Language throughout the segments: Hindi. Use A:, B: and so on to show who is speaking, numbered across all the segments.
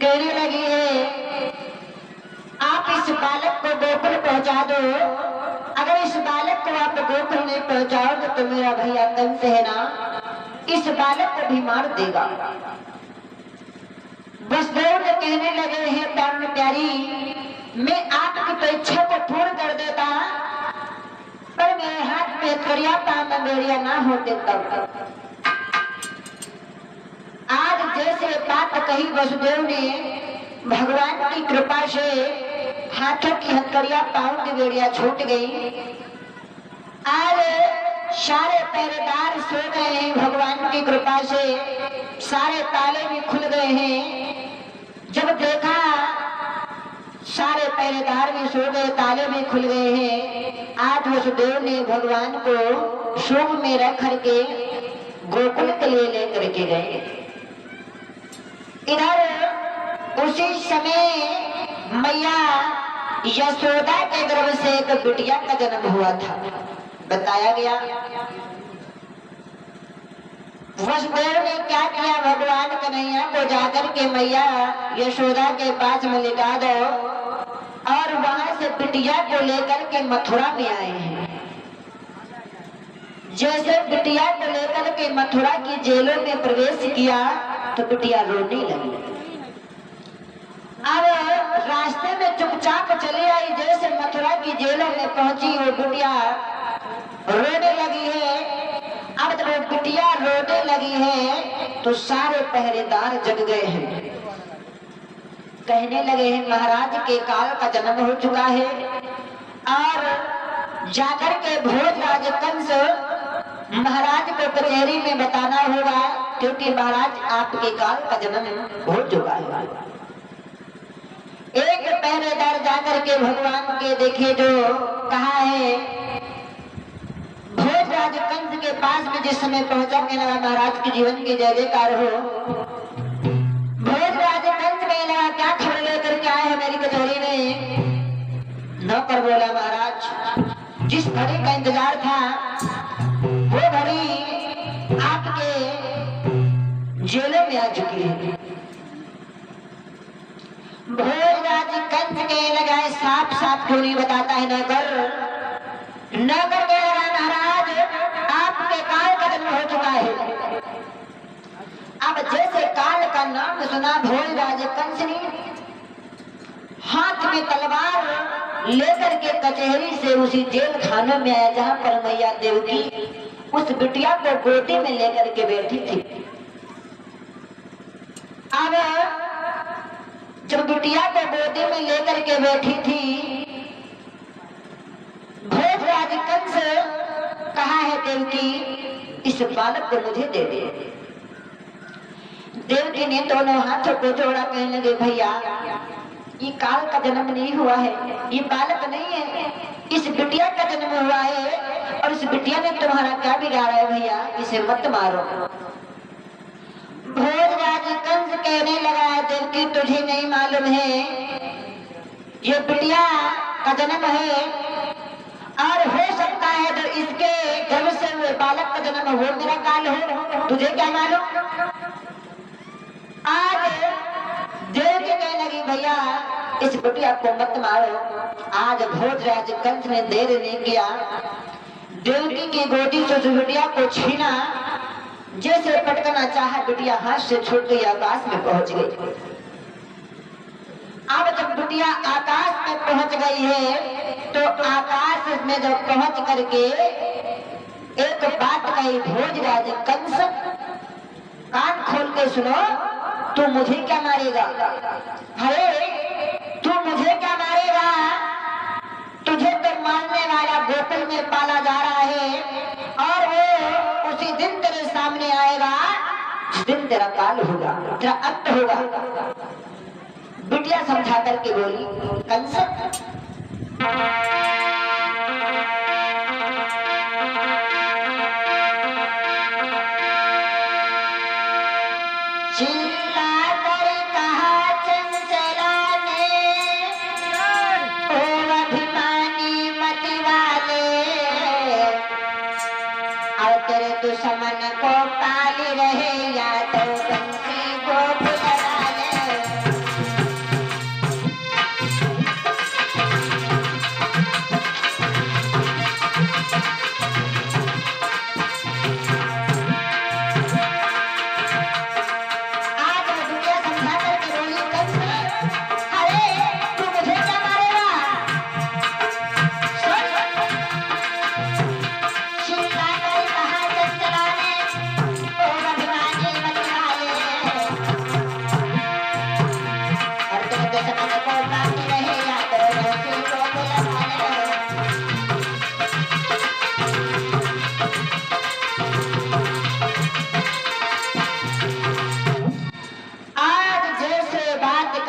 A: कहने लगी है आप इस बालक को गोकुल पहुंचा दो। अगर इस बालक को आप गोकुल नहीं पहुंचाओगे तो मेरा भैया कंस है ना, इस बालक को भी मार देगा। वसुदेव ने कहने लगे हैं प्राण प्यारी, मैं आपकी तो इच्छा को पूर्ण कर देता, पर मेरे हाथ में करिया पाना मेरिया ना होते तब। आज जैसे बात कही वसुदेव ने, भगवान की कृपा से हाथों की हथकड़ियां पांव की बेड़ियां छूट गई। आज सारे पहरेदार सो गए हैं, भगवान की कृपा से सारे ताले भी खुल गए हैं। जब देखा सारे पहरेदार भी सो गए, ताले भी खुल गए हैं। आज वसुदेव ने भगवान को शोभ में रख करके गोकुल के लिए लेकर के गए। इधर उसी समय मैया यशोदा के गर्भ से एक बिटिया का जन्म हुआ था, बताया गया। वसुदेव ने क्या किया, भगवान कन्हैया को जाकर के मैया यशोदा के पास में लिटा दो और वहां से बिटिया को लेकर के मथुरा में आए हैं। जैसे बिटिया को लेकर के मथुरा की जेलों में प्रवेश किया तो बिटिया रोने लगी। अब रास्ते में चुपचाप चली आई, जैसे मथुरा की जेलों में पहुंची वो बिटिया रोने लगी है। अब जब वो बिटिया रोने लगी है तो सारे पहरेदार जग गए हैं, कहने लगे हैं महाराज के काल का जन्म हो चुका है और जाकर के भोजराज कंस महाराज को कचहरी में बताना होगा, क्योंकि महाराज आपके काल का जन्म हो चुका है। एक पहरेदार जाकर के भगवान के देखे जो कहा है, भोजराज कंस के पास में जिस समय पहुंचा के लगा महाराज के जीवन के जय जयकार हो। भोजराज कंस में लगा क्या खबर लेकर के आए हैं मेरी कचहरी में। नौकर बोला महाराज जिस घड़ी का इंतजार था वो घड़ी आपके जेलों में आ चुकी है। भोजराज कंस के लगाए साफ साफ क्यों नहीं बताता है नौकर। नौकर के लगा महाराज आपके काल का जन्म हो चुका है। अब जैसे काल का नाम सुना भोजराज कंस ने हाथ में तलवार लेकर के कचहरी से उसी जेल खाने में आया जहां पर मैया देवकी उस बिटिया को गोदी में लेकर के बैठी थी। अब जब बिटिया को गोदी में लेकर के बैठी थी, भोजराज कंस कहा है देवकी इस बालक को मुझे दे दे। देवकी ने दोनों हाथों को जोड़ा, कहने लगे भैया ये काल का जन्म नहीं हुआ है, ये बालक नहीं है, इस बिटिया का जन्म हुआ है और इस बिटिया ने तुम्हारा क्या बिगाड़ा है भैया, इसे मत मारो। भोजराज कंस कहने लगा देवकी तुझे नहीं मालूम है ये बिटिया का जन्म है और हो सकता है तो इसके गर्भ से हुए बालक का जन्म हो मेरा काल हो, तुझे क्या मालूम। आज देवकी कहने लगी भैया इस बिटिया को मत मारो। आज भोजराज कंस ने देर नहीं किया, देवकी की गोदी से उस बिटिया को छीना, जैसे पटकना चाहा बिटिया हाथ से छूट गई, आकाश में पहुंच गई। अब जब बिटिया आकाश में पहुंच गई है तो आकाश में जब पहुंच करके एक बात कही भोजराज कंस कान खोल के सुनो, तू मुझे क्या मारेगा, अरे तू मुझे क्या मारेगा, तुझे तो मारने वाला गोकुल में पाला जा रहा है और वो उसी दिन तेरे सामने आएगा जिस दिन तेरा काल होगा, तेरा अंत होगा। बिटिया समझा करके बोली कंस दुश्मन को पाल रहे या तो कंसी को बुला ले।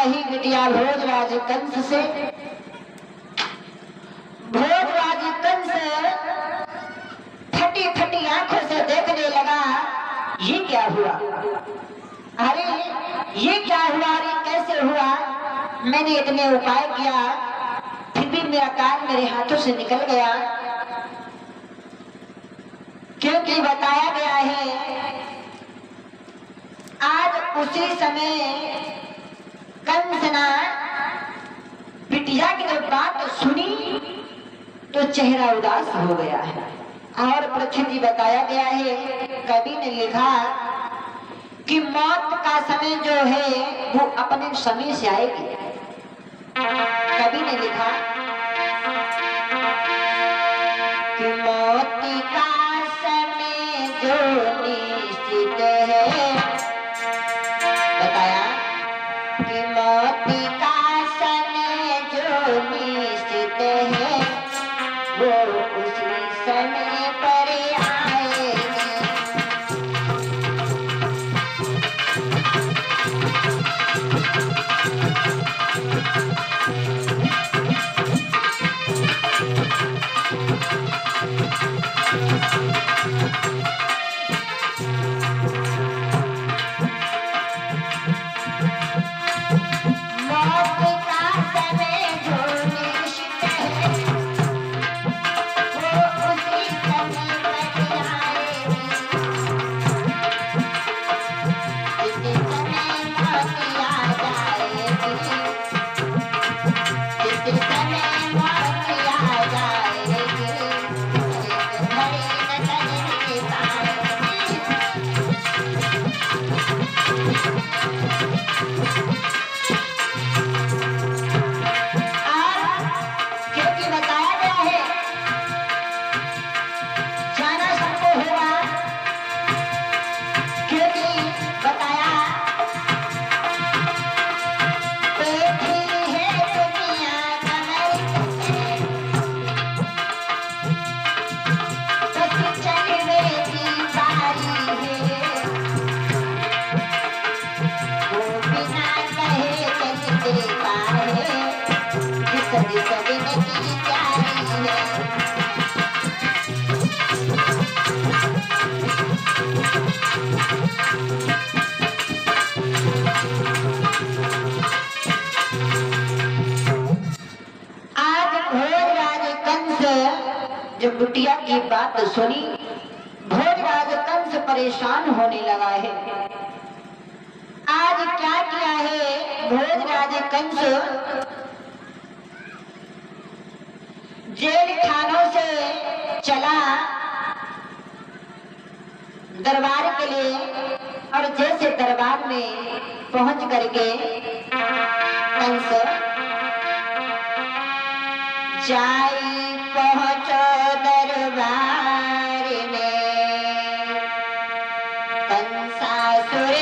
A: कही बिटिया भोजराज कंस से। भोजराज कंस फटी फटी आंखों से देखने लगा, ये क्या हुआ, अरे ये क्या हुआ, अरे कैसे हुआ, मैंने इतने उपाय किया फिर भी मेरा काम मेरे हाथों से निकल गया। क्योंकि बताया गया है आज उसी समय कंस ने बिटिया की जब बात सुनी तो चेहरा उदास हो गया है। और पृथ्वी जी बताया गया है, कवि ने लिखा कि मौत का समय जो है वो अपने समय से आएगी। कवि ने लिखा कि मौत का समय जो निश्चित है, बताया कि मौत का समय जो निश्चित है वो उसी समय पर आएगी। जब बिटिया की बात सुनी भोजराज कंस परेशान होने लगा है। आज क्या किया है भोजराज कंस, जेल खानों से चला दरबार के लिए, और जैसे दरबार में पहुंच करके कंस जाई पहुंचो दरबार में, कंसासुर